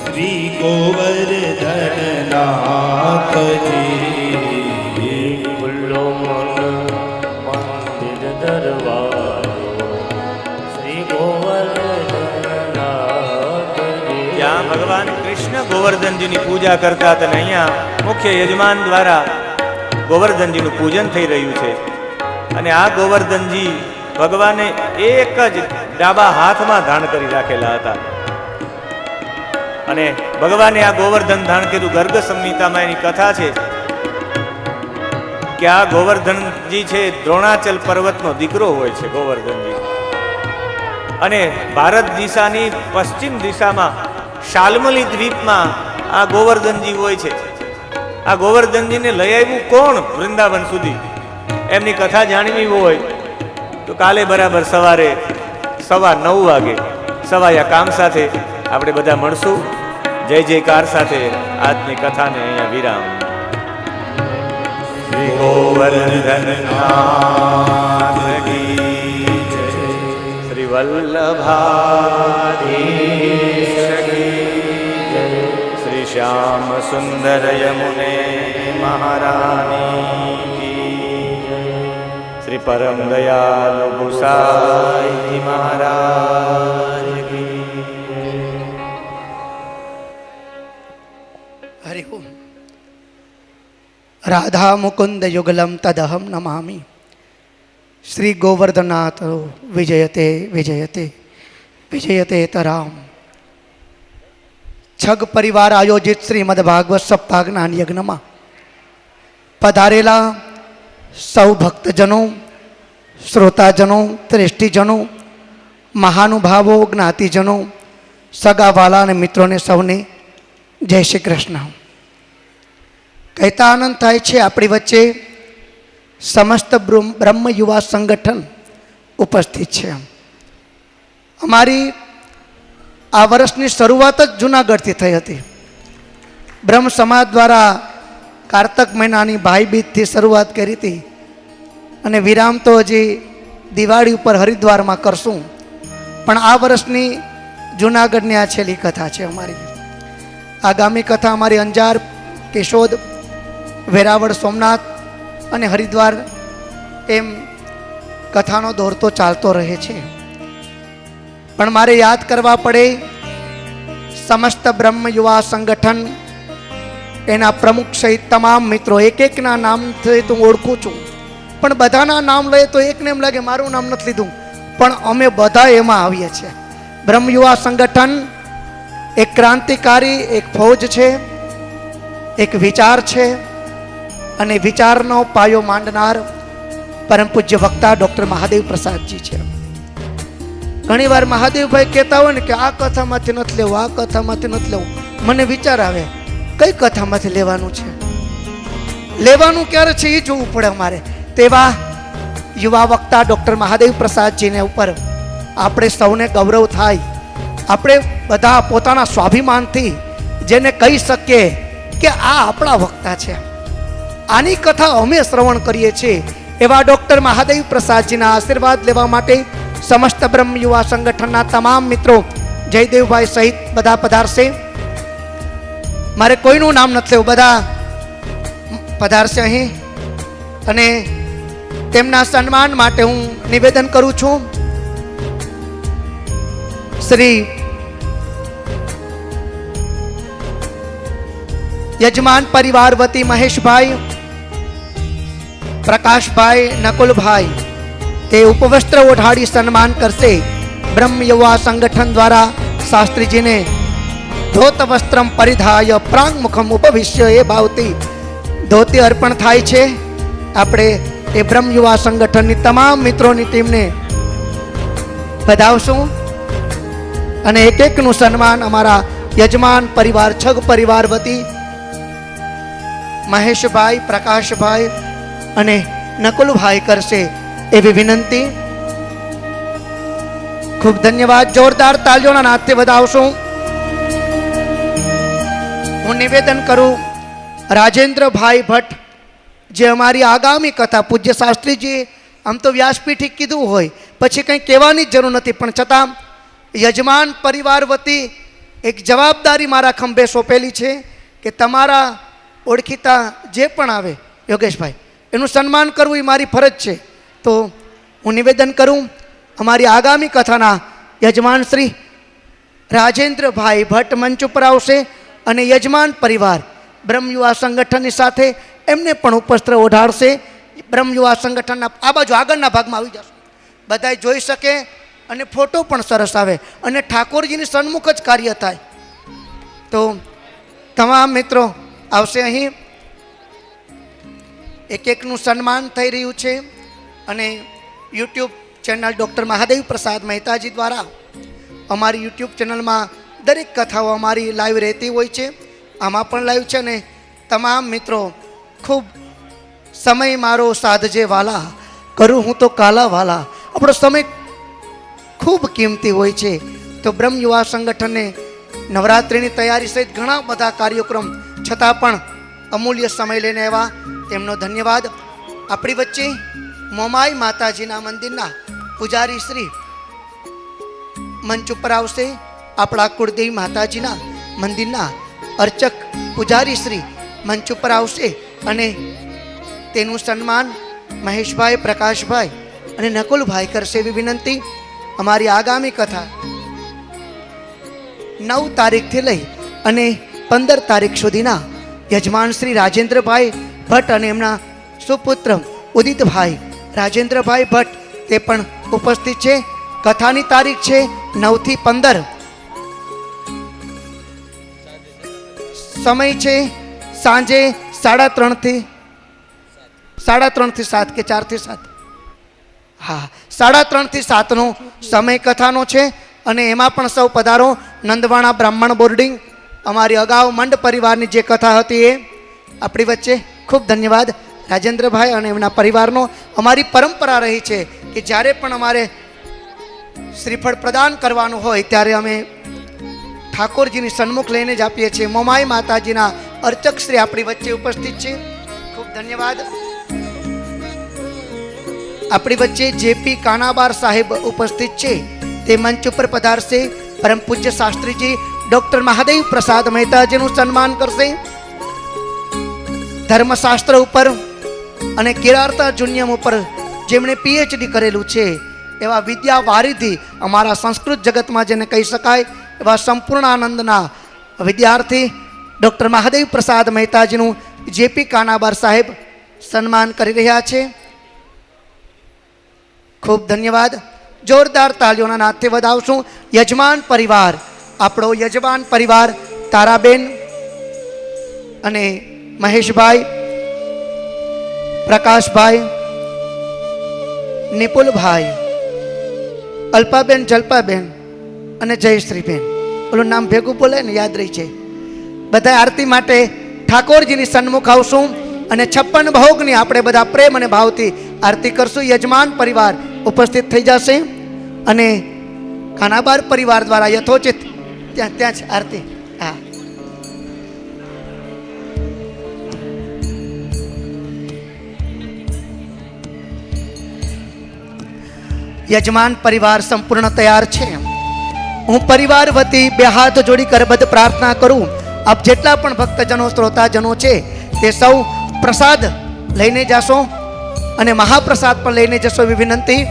શ્રી ગોવર્ધનનાથજી. ખુલ્લો મન મંદિર દરવાજો શ્રી ગોવર્ધનનાથજી. ત્યાં ભગવાન કૃષ્ણ ગોવર્ધનજીની પૂજા કરતા હતા અને અહીંયા મુખ્ય યજમાન દ્વારા ગોવર્ધનજીનું પૂજન થઈ રહ્યું છે. અને આ ગોવર્ધનજી ભગવાને એક જ ડાબા હાથમાં ધારણ કરી રાખેલા હતા. અને ભગવાને આ ગોવર્ધન ધારણ કર્યું. ગર્ગ સંહિતામાં એની કથા છે કે આ ગોવર્ધનજી છે દ્રોણાચલ પર્વતનો દીકરો હોય છે ગોવર્ધનજી. અને ભારત દિશાની પશ્ચિમ દિશામાં શાલ્મલી દ્વીપમાં આ ગોવર્ધનજી હોય છે. આ ગોવર્ધનજીને લઈ આવ્યું કોણ વૃંદાવન સુધી? એમની કથા જાણવી હોય તો કાલે બરાબર સવારે 9:15 વાગે સવાયા કામ સાથે આપણે બધા મળશું. જય જયકાર સાથે આજની કથાને અહીંયા વિરામ. શ્રી ગોવર્ધનનાથ કી જય. શ્રી વલ્લભાધીશ કી જય. શ્રી શ્યામ સુંદર યમુને મહારાણી કી જય. શ્રી પરમ દયાલુ ગુસાઈ મહારાજ કી. હરિ ઓમ. રાધા મુકુંદ યુગલમ તદહમ નમામિ. શ્રી ગોવર્ધનનાથ વિજયતે વિજયતે વિજયતે તરામ. છગ પરિવાર આયોજિત શ્રીમદ ભાગવત સપ્તાહ જ્ઞાન યજ્ઞમાં પધારેલા સૌ ભક્તજનો, શ્રોતાજનો, શ્રેષ્ઠીજનો, મહાનુભાવો, જ્ઞાતિજનો, સગાવાલા અને મિત્રોને સૌને જય શ્રી કૃષ્ણ. કહેતા આનંદ થાય છે આપણી વચ્ચે સમસ્ત બ્રહ્મ યુવા સંગઠન ઉપસ્થિત છે. અમારી આ વર્ષની શરૂઆત જ જૂનાગઢથી થઈ હતી. બ્રહ્મ સમાજ દ્વારા કારતક મહિનાની ભાઈ બીજથી શરૂઆત કરી હતી અને વિરામ તો હજી દિવાળી ઉપર હરિદ્વારમાં કરશું. પણ આ વર્ષની જૂનાગઢની આ છેલ્લી કથા છે અમારી. આગામી કથા અમારી અંજાર, કેશોદ, વેરાવળ, સોમનાથ અને હરિદ્વાર એમ કથાનો દોર તો ચાલતો રહે છે. પણ મારે યાદ કરવા પડે સમસ્ત બ્રહ્મ યુવા સંગઠન, એના પ્રમુખ સહિત તમામ મિત્રો. એક એકના નામથી તો ઓળખું છું, પણ બધાના નામ લઈએ તો એકને એમ લાગે મારું નામ નથી લીધું. પણ અમે બધા એમાં આવીએ છીએ. બ્રહ્મ યુવા સંગઠન એક ક્રાંતિકારી, એક ફૌજ છે, એક વિચાર છે અને વિચારનો પાયો માંડનાર પરમ પૂજ્ય વક્તા ડૉક્ટર મહાદેવ પ્રસાદજી છે. ઘણીવાર મહાદેવભાઈ કહેતા હોય ને કે આ કથામાંથી નથી લેવું, આ કથામાંથી નથી લેવું. મને વિચાર આવે કઈ કથામાંથી લેવાનું છે, લેવાનું ક્યારે છે એ જોવું પડે અમારે. તેવા યુવા વક્તા ડૉક્ટર મહાદેવ પ્રસાદજીને ઉપર આપણે સૌને ગૌરવ થાય. આપણે બધા પોતાના સ્વાભિમાનથી જેને કહી શકીએ કે આ આપણા વક્તા છે, આની કથા અમે શ્રવણ કરીએ છીએ, એવા ડૉક્ટર મહાદેવ પ્રસાદજીના આશીર્વાદ લેવા માટે સમસ્ત બ્રહ્મ યુવા સંગઠનના તમામ મિત્રો, જયદેવભાઈ સહિત બધા પધારશે. મારે કોઈનું નામ નથી લેવું, બધા પધારશે અહીં. અને તેમના સન્માન માટે હું નિવેદન કરું છું. શ્રી યજમાન પરિવાર વતી મહેશભાઈ, પ્રકાશભાઈ, નકુલભાઈ તે ઉપવસ્ત્ર ઓઢાડી સન્માન કરશે. બ્રહ્મ યુવા સંગઠન દ્વારા શાસ્ત્રીજીને ધોત વસ્ત્રમ પરિધાય પ્રાંગ મુખમ ઉપવિશ્ય એ ભાવતી ધોતી અર્પણ થાય છે. આપણે એ બ્રહ્મ યુવા સંગઠનની તમામ મિત્રોની ટીમને વધાવશું અને એક એકનું સન્માન અમારા યજમાન પરિવાર છગ પરિવાર વતી મહેશભાઈ, પ્રકાશભાઈ અને નકુલભાઈ કરશે એવી વિનંતી. ખૂબ ધન્યવાદ. જોરદાર તાલીઓના નાદથી વધાવશું. હું નિવેદન કરું, રાજેન્દ્રભાઈ ભટ્ટ જે અમારી આગામી કથા પૂજ્ય શાસ્ત્રીજી આમ તો વ્યાસપીઠે કીધું હોય પછી કંઈ કહેવાની જરૂર નથી, પણ છતાં યજમાન પરિવાર વતી એક જવાબદારી મારા ખંભે સોંપેલી છે કે તમારા ઓળખીતા જે પણ આવે યોગેશભાઈ એનું સન્માન કરવું એ મારી ફરજ છે. તો હું નિવેદન કરું, અમારી આગામી કથાના યજમાન શ્રી રાજેન્દ્રભાઈ ભટ્ટ મંચ ઉપર આવશે અને યજમાન પરિવાર બ્રહ્મ યુવા સંગઠનની સાથે એમને પણ ઉપસ્ત્ર ઓઢાડશે. બ્રહ્મ યુવા સંગઠનના આ બાજુ આગળના ભાગમાં આવી જશે, બધાય જોઈ શકે અને ફોટો પણ સરસ આવે અને ઠાકોરજીની સન્મુખ જ કાર્ય થાય. તો તમામ મિત્રો આવશે. અહીં એક એકનું સન્માન થઈ રહ્યું છે અને યુટ્યુબ ચેનલ ડૉક્ટર મહાદેવ પ્રસાદ મહેતાજી દ્વારા અમારી યુટ્યુબ ચેનલમાં દરેક કથાઓ અમારી લાઈવ રહેતી હોય છે. આમાં પણ લાઈવ છે ને તમામ મિત્રો ખૂબ સમય મારો સાધજે વાલા, કરું હું તો કાલા વાલા. આપણો સમય ખૂબ કિંમતી હોય છે. તો બ્રહ્મ યુવા સંગઠનને નવરાત્રિની તૈયારી સહિત ઘણા બધા કાર્યક્રમ છતાં પણ અમૂલ્ય સમય લઈને આવ્યા, તેમનો ધન્યવાદ. આપણી વચ્ચે મોમાઈ માતાજીના મંદિરના પૂજારી શ્રી મંચ ઉપર આવશે. આપણા કુળદેવી માતાજીના મંદિરના અર્ચક પૂજારી શ્રી મંચ ઉપર આવશે અને તેનું સન્માન મહેશભાઈ, પ્રકાશભાઈ અને નકુલભાઈ કરશે એવી વિનંતી. અમારી આગામી કથા 9 તારીખથી લઈ અને 15 તારીખ સુધીના યજમાન શ્રી રાજેન્દ્રભાઈ ભટ્ટ અને એમના સુપુત્ર ઉદિતભાઈ રાજેન્દ્રભાઈ ભટ્ટ તે પણ ઉપસ્થિત છે. કથાની તારીખ છે 9 થી 15. સમય છે સાંજે 3:30 થી 7 કે 4 થી 7, હા 3:30 થી 7નો સમય કથાનો છે અને એમાં પણ સૌ પધારો. નંદવાણા બ્રાહ્મણ બોર્ડિંગ અમારી અગાઉ મંડ પરિવારની જે કથા હતી એ આપણી વચ્ચે. ખૂબ ધન્યવાદ રાજેન્દ્રભાઈ અને એમના પરિવારનો. અમારી પરંપરા રહી છે કે જ્યારે પણ અમારે શ્રીફળ પ્રદાન કરવાનું હોય ત્યારે અમે ઠાકોરજીની સન્મુખ લઈને જ આપીએ છીએ. મોમાઈ માતાજીના અર્ચક શ્રી આપણી વચ્ચે ઉપસ્થિત છે. ખૂબ ધન્યવાદ. આપણી વચ્ચે જેપી કાનાબાર સાહેબ ઉપસ્થિત છે, તે મંચ ઉપર પધારશે. પરમ પૂજ્ય શાસ્ત્રીજી ડૉક્ટર મહાદેવ પ્રસાદ મહેતાજીનું સન્માન કરશે. ધર્મશાસ્ત્ર ઉપર અને કિરાર્તા જુન્યમ ઉપર જેમણે પીએચડી કરેલું છે એવા વિદ્યા વારિધિ અમારા સંસ્કૃત જગતમાં જેને કહી શકાય એવા સંપૂર્ણાનંદના વિદ્યાર્થી ડૉક્ટર મહાદેવ પ્રસાદ મહેતાજીનું જેપી કાનાબાર સાહેબ સન્માન કરી રહ્યા છે. ખૂબ ધન્યવાદ. જોરદાર તાલીઓના નાદથી વધાવશું. યજમાન પરિવાર, આપણો યજમાન પરિવાર તારાબેન અને મહેશભાઈ, પ્રકાશભાઈ, નિપુલભાઈ, અલ્પાબેન, જલ્પાબેન અને જયશ્રીબેન, ઓલું નામ ભેગું બોલે ને યાદ રહી છે. બધા આરતી માટે ઠાકોરજીની સન્મુખ આવશું અને 56 ભોગની આપણે બધા પ્રેમ અને ભાવથી આરતી કરશું. યજમાન પરિવાર ઉપસ્થિત થઈ જશે અને કાનાબાર પરિવાર દ્વારા યથોચિત ત્યાં જ આરતી. હા, યજમાન પરિવાર સંપૂર્ણ તૈયાર છે. હું પરિવાર વતી 2 હાથ જોડી કરબદ્ધ પ્રાર્થના કરું. આપ જેટલા પણ ભક્તજનો શ્રોતાજનો છે તે સૌ પ્રસાદ લઈને જશો અને મહાપ્રસાદ પણ લઈને જશો એવી વિનંતી.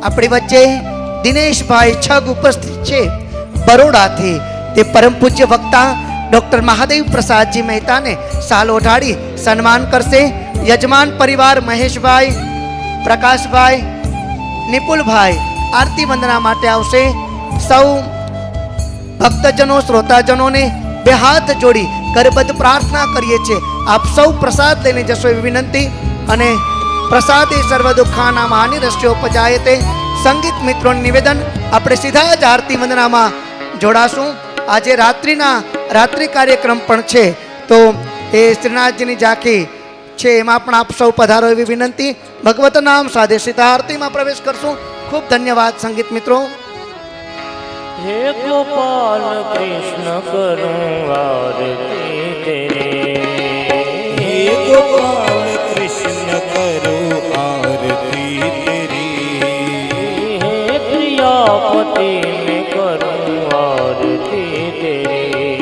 આપણી વચ્ચે દિનેશભાઈ છગ ઉપસ્થિત છે બરોડાથી. તે પરમ પૂજ્ય વક્તા ડૉક્ટર મહાદેવ પ્રસાદજી મહેતાને સાલ ઓઢાડી સન્માન કરશે. યજમાન પરિવાર મહેશભાઈ, પ્રકાશભાઈ, નિપુલભાઈ આરતી વંદના માટે આવશે. સૌ ભક્તજનો શ્રોતાજનોને બે હાથ જોડી કરબદ્ધ પ્રાર્થના કરીએ છીએ, આપ સૌ પ્રસાદ લઈને જશો એવી વિનંતી. અને પ્રસાદે સર્વ દુઃખાના હાનિ રસ્યોપજાયતે. સંગીત મિત્રોનું નિવેદન, આપણે સીધા જ આરતી વંદનામાં જોડાશું. આજે રાત્રિ કાર્યક્રમ પણ છે, તો એ શ્રીનાથજીની ઝાંખી છે, એમાં પણ આપ સૌ પધારો એવી વિનંતી. ભગવત નામ સાથે સીધા આરતીમાં પ્રવેશ કરશું. ખૂબ ધન્યવાદ સંગીત મિત્રો. हे गोपाल कृष्ण करूं आरती तेरी, हे गोपाल कृष्ण करो आरती तेरी, हे प्रियापति मैं करूं आरती तेरी,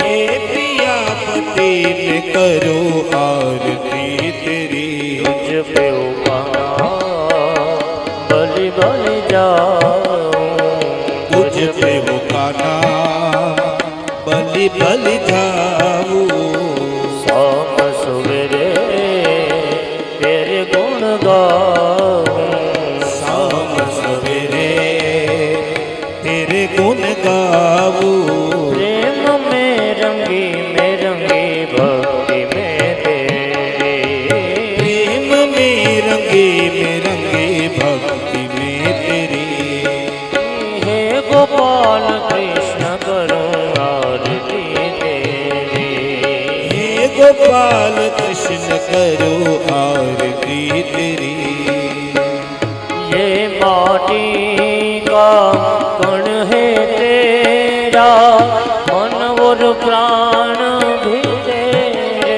हे प्रियापति में करो आरती तेरी. तुझ पे उपाना बलि बलि जाऊं, तुझ पे वो काना बलि बलि जाऊं. शाम सवेरे तेरे गुण गाऊं, शाम सवेरे तेरे गुण गाऊं. प्रेम में रंगी भक्ति में तेरे, प्रेम में रंगी भक्ति में तेरी. हे गोपाल कृष्ण करूं आरती तेरी, हे गोपाल कृष्ण करो आरती तेरी. ये माटी का कण है तेरा, मन और प्राण भी तेरे,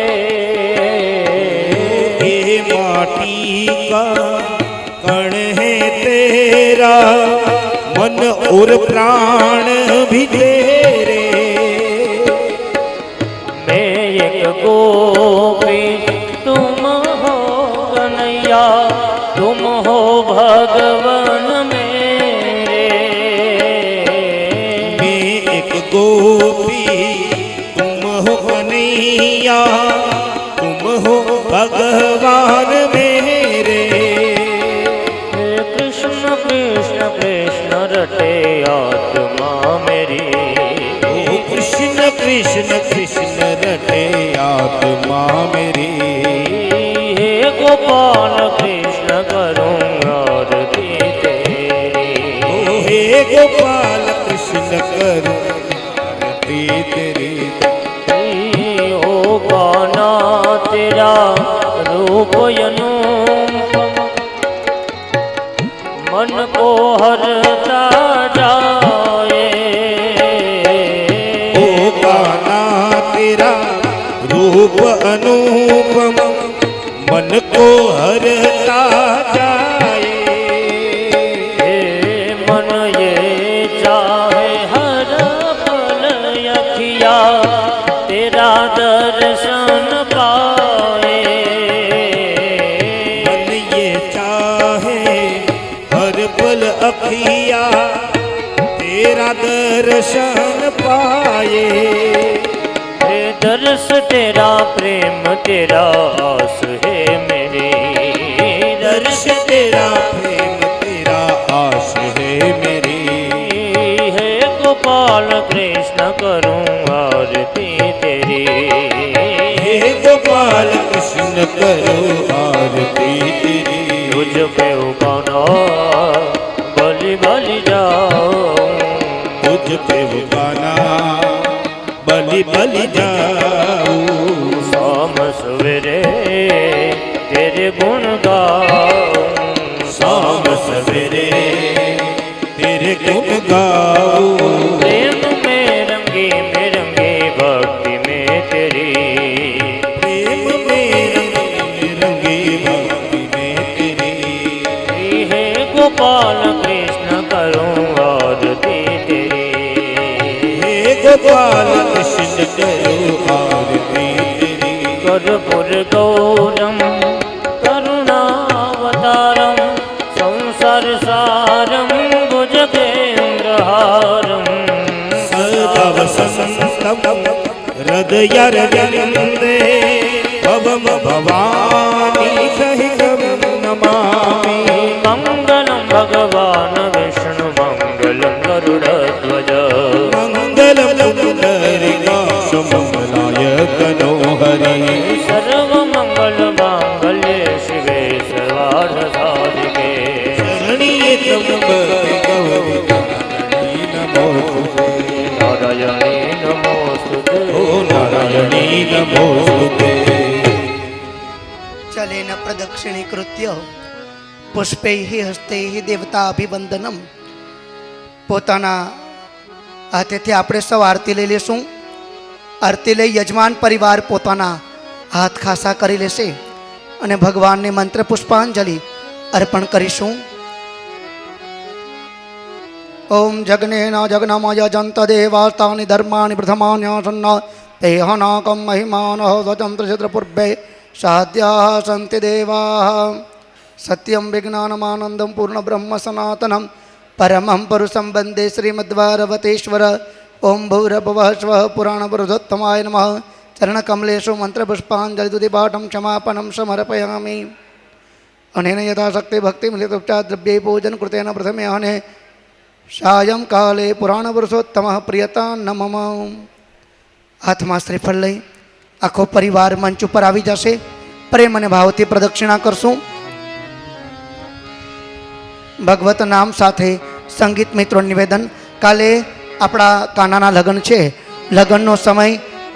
ये माटी का कण है तेरा, मन और प्राण भी तेरे. मैं एक गोपी तुम हो कन्हैया, तुम हो भगवान मेरे, मैं एक गोपी तुम हो कन्हैया, तुम हो भगवान मेरे. हे कृष्ण कृष्ण कृष्ण रटे आत्मा मेरी, ओ कृष्ण कृष्ण कृष्ण रटे आत्मा मेरी. हे गोपाल कृष्ण करूं आरती तेरी, ओ हे गोपाल कृष्ण करो आरती तेरी. ओ गाना तेरा रूप अनुपम, मन को हरता जाए, ओ गाना तेरा रूप अनुपम, मन को हरता जाए. हे मन ये चाहे हर पल अखिया तेरा दर्शन पाए, मन ये चाहे हर पल अखिया तेरा दर्शन पाए. हे दर्श तेरा प्रेम तेरा आस है मेरी, दर्श तेरा प्रेम तेरा आश है मेरी. हे गोपाल कृष्ण करूं आरती तेरी, हे गोपाल कृष्ण करो आरती तेरी. तुझ पे उपाना बलि बलि जाऊं, तुझ पे वो गाना बलि बलि जाऊं. शाम सवेरे तेरे गुण गाऊं, शाम सवेरे तेरे गुण गाऊं. प्रेम में रंगी भक्ति में तेरी, प्रेम में रंगी भक्ति में तेरी. हे गोपाल कृष्ण करूं आरती तेरी, हे गोपाल कृष्ण करो आरती तेरी. कर्पूर गौरम करुणावतारम, संसार सारम भुजगेन्द्रहारम, सदा वसन्तं हृदयरविन्दे भवम भवानी सहितं नमामि मङ्गलं भगवान् विष्णु मङ्गलं गरुडध्वज मङ्गलं पुण्डरीकाक्षमङ्गलाय तनोहरि सर्वमङ्गलमाङ्गल्ये शिवे सर्वार्थसाधिके शरण्ये त्र्यम्बके गौरी नमोस्तुते नारायणे नमोस्तुते ओ नारायणी नमोस्तुते ચલેન પ્રદક્ષિણીકૃત્ય પુષ્પૈ હસ્તૈ દેવતાભિવંદનમ. પોતાના હાથેથી આપણે સૌ આરતી લઈ લેશું. આરતી લઈ યજમાન પરિવાર પોતાના હાથ ખાસા કરી લેશે અને ભગવાનને મંત્ર પુષ્પાંજલિ અર્પણ કરીશું. ઓમ જગ્નેન જગ્નમય જંત દેવાસ્તાની ધર્માણી પ્રથમાન્યાસન્ન તેહનાકમ મહિમાન સ્વતંત્ર ક્ષેત્રપૂર્વે સાધ્યા સંતિ દેવા સત્યમ વિજ્ઞાનમાનંદમ પૂર્ણ બ્રહ્મ સનાતનમ પરમં પુરુષમ વંદે શ્રીમદ્વારવતેશ્વર. ઓમ ભૂરભુવઃ સ્વઃ પુરાણ પુરુષોત્તમાય નમઃ. ચરણકમલેશુ મંત્રપુષ્પાંજલિદુતિપાઠમ ક્ષમાપનમ સમર્પયામિ. અનેન યથાશક્તિ ભક્તિ મિલિતોપચાર દ્રવ્યૈ પૂજન કૃતેન પ્રથમે અહને સાયં કાલે પુરાણ પુરુષોત્તમ પ્રિયતા નમઃ. હાથમાં શ્રીફળ લઈ આખો પરિવાર મંચ ઉપર આવી જશે. પ્રેમ અને ભાવથી પ્રદક્ષિણા કરશું. ભગવત નામ સાથે સંગીત મિત્રો નિવેદન. કાલે આપણા કાનાના લગ્ન છે. લગ્નનો સમય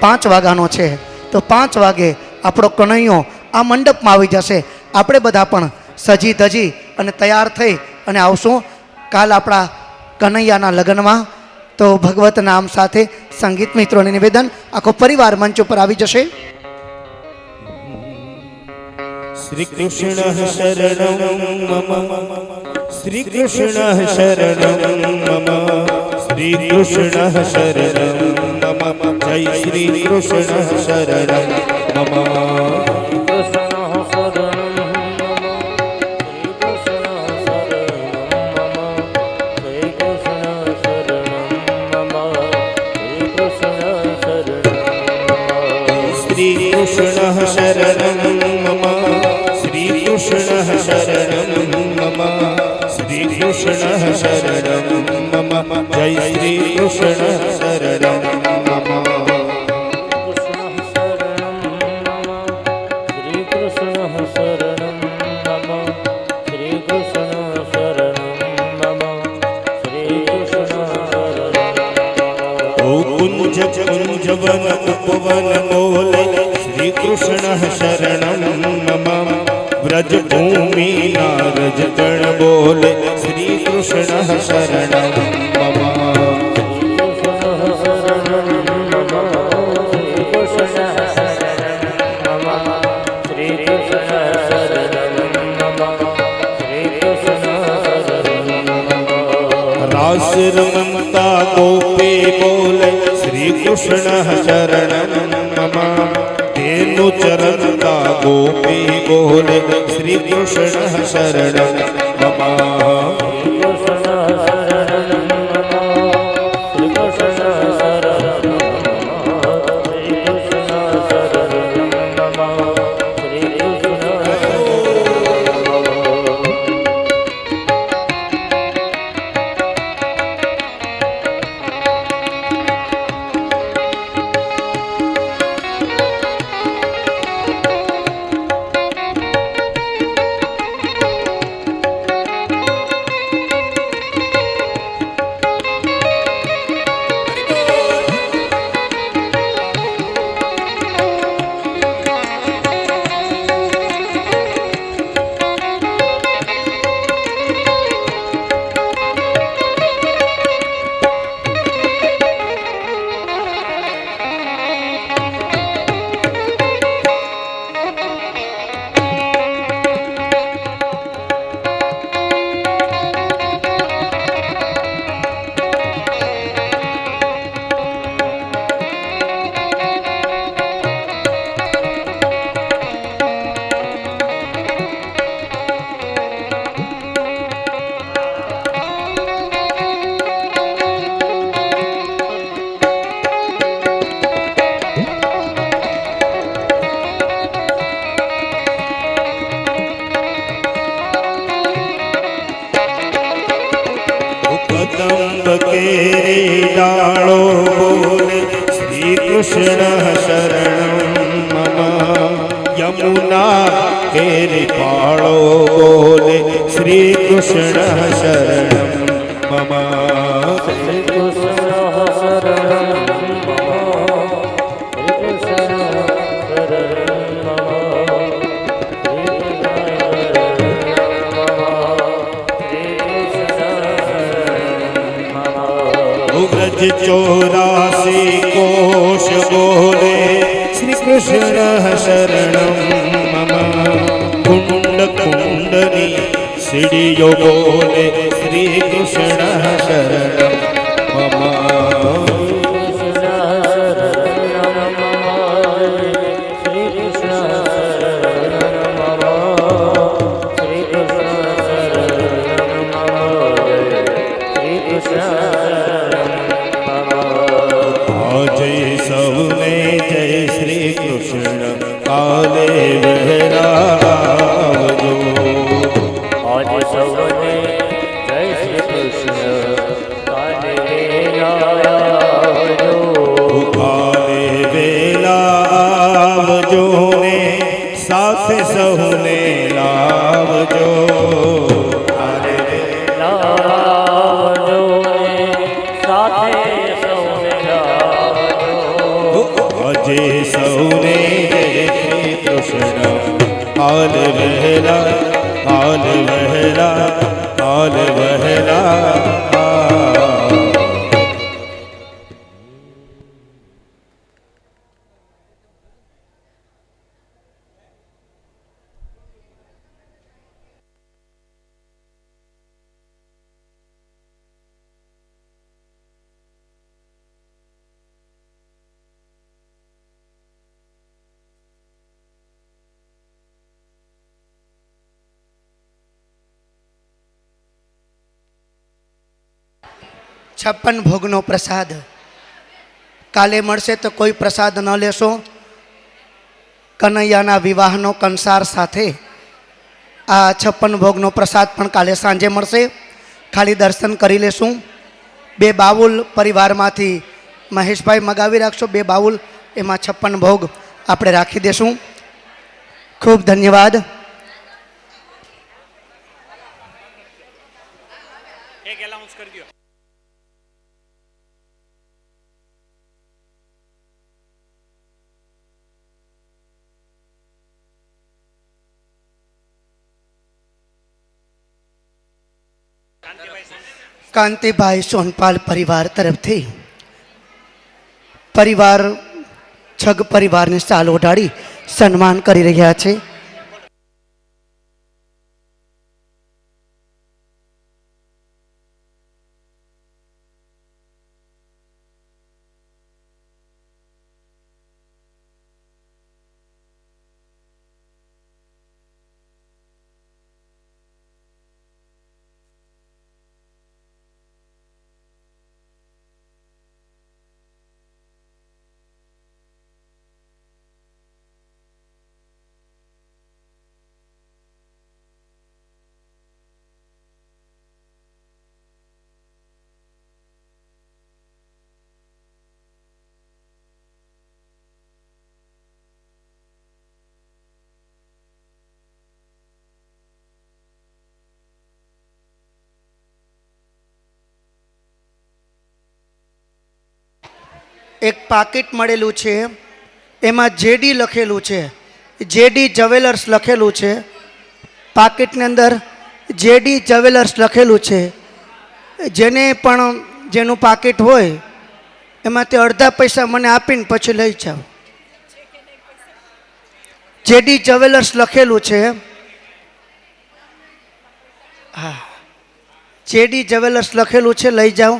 5 વાગ્યાનો છે. તો 5 વાગે આપણો કનૈયો આ મંડપમાં આવી જશે. આપણે બધા પણ સજી ધજી અને તૈયાર થઈ અને આવશું કાલ આપણા કનૈયાના લગ્નમાં. તો ભગવત નામ સાથે સંગીત મિત્રોને નિવેદન. આખો પરિવાર મંચ ઉપર આવી જશે. શ્રી કૃષ્ણ શરણં મમ શ્રી કૃષ્ણ શરણં મમ શ્રી કૃષ્ણ શરણં મમ જય શ્રી કૃષ્ણ શરણં મમ श्रीकृष्णः शरणं मम श्रीकृष्णः शरणं मम श्रीकृष्णः शरणं मम जय श्रीकृष्णः शरणं मम कुंज कुंज वन उपवन बोले श्री कृष्ण शरणं मम व्रज भूमि नारज गण बोले श्री कृष्ण शरणं मम रास रमता गोपी बोले श्री कृष्ण शरणं मम तेनु चरणता गोपी बोले श्री कृष्ण शरणं मम केरी डालो बोले श्री कृष्ण शरणं मम यमुना केरी पालो बोले श्री कृष्ण शरणं मम श्री कृष्ण शरणं मम श्री कृष्ण शरणं ब्रज 84 कोश बोले श्री कृष्ण शरणं मम कुंड कुंडनी सिड़ियो बोले श्री कृष्ण शरणं मम जय सौने जय श्री कृष्ण काले बहरावजो आज सौने जय श्री कृष्ण काले आवजो काले वेला आवजो ने साथ सहुने लावजो काले वेला आवजो साथे सौने जय सौने जय श्री कृष्ण काल बहरा काल बहरा काल बहरा છપ્પન ભોગનો પ્રસાદ કાલે મળશે તો કોઈ પ્રસાદ ન લેશો. કનૈયાના વિવાહનો કંસાર સાથે આ છપ્પન ભોગનો પ્રસાદ પણ કાલે સાંજે મળશે. ખાલી દર્શન કરી લેશું. બે બાઉલ પરિવારમાંથી મહેશભાઈ મગાવી રાખશો. બે બાઉલ એમાં છપ્પન ભોગ આપણે રાખી દેશું. ખૂબ ધન્યવાદ. કાંતિભાઈ સોનપાલ પરિવાર તરફથી પરિવાર છગ પરિવારને સાલ ઓઢાડી સન્માન કરી રહ્યા છે. એક પાકીટ મળેલું છે, એમાં જેડી લખેલું છે, જેડી જ્વેલર્સ લખેલું છે. પાકીટની અંદર જેડી જ્વેલર્સ લખેલું છે. જેને પણ જેનું પાકીટ હોય એમાંથી અડધા પૈસા મને આપીને પછી લઈ જાઓ. જેડી જ્વેલર્સ લખેલું છે. હા, જેડી જ્વેલર્સ લખેલું છે, લઈ જાઓ.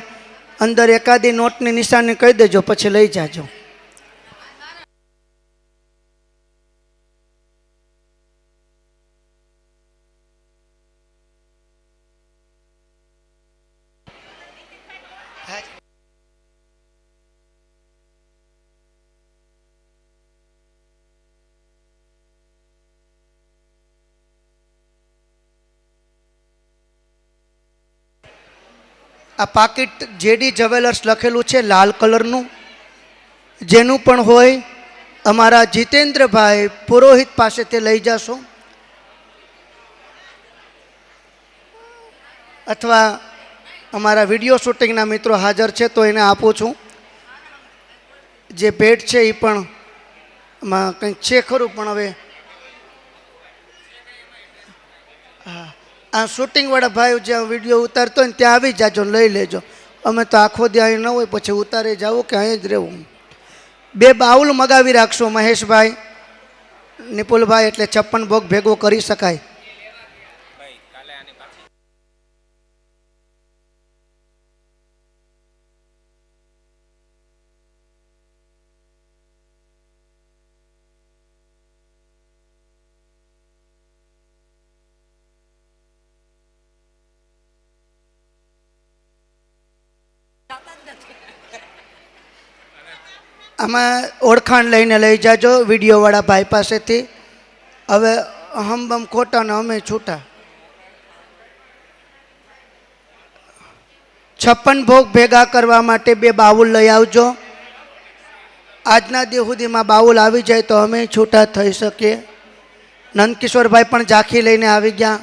અંદર એકાદી નોટની નિશાની કહી દેજો, પછી લઈ જાજો. આ પાકીટ જેડી જ્વેલર્સ લખેલું છે લાલ કલરનું, જેનું પણ હોય અમારા જીતેન્દ્રભાઈ પુરોહિત પાસે તે લઈ જશો, અથવા અમારા વિડીયો શૂટિંગના મિત્રો હાજર છે તો એને આપું છું. જે ભેટ છે એ પણ એમાં કંઈક છે ખરું, પણ હવે હા, આ શૂટિંગવાળા ભાઈ જ્યાં વિડીયો ઉતારતો હોય ને ત્યાં આવી જાજો, લઈ લેજો. અમે તો આખો દી અહીં ન હોય, પછી ઉતારે જવું કે અહીં જ રહેવું. 2 બાઉલ મગાવી રાખશો મહેશભાઈ, નિપુલભાઈ, એટલે 56 ભોગ ભેગો કરી શકાય. આમાં ઓળખાણ લઈને લઈ જાજો વિડીયોવાળા ભાઈ પાસેથી. હવે હમ ખોટા ને અમે છૂટા. 56 ભોગ ભેગા કરવા માટે 2 બાઉલ લઈ આવજો. આજના દિવસ સુધીમાં બાઉલ આવી જાય તો અમે છૂટા થઈ શકીએ. નંદકિશોરભાઈ પણ ઝાંખી લઈને આવી ગયા.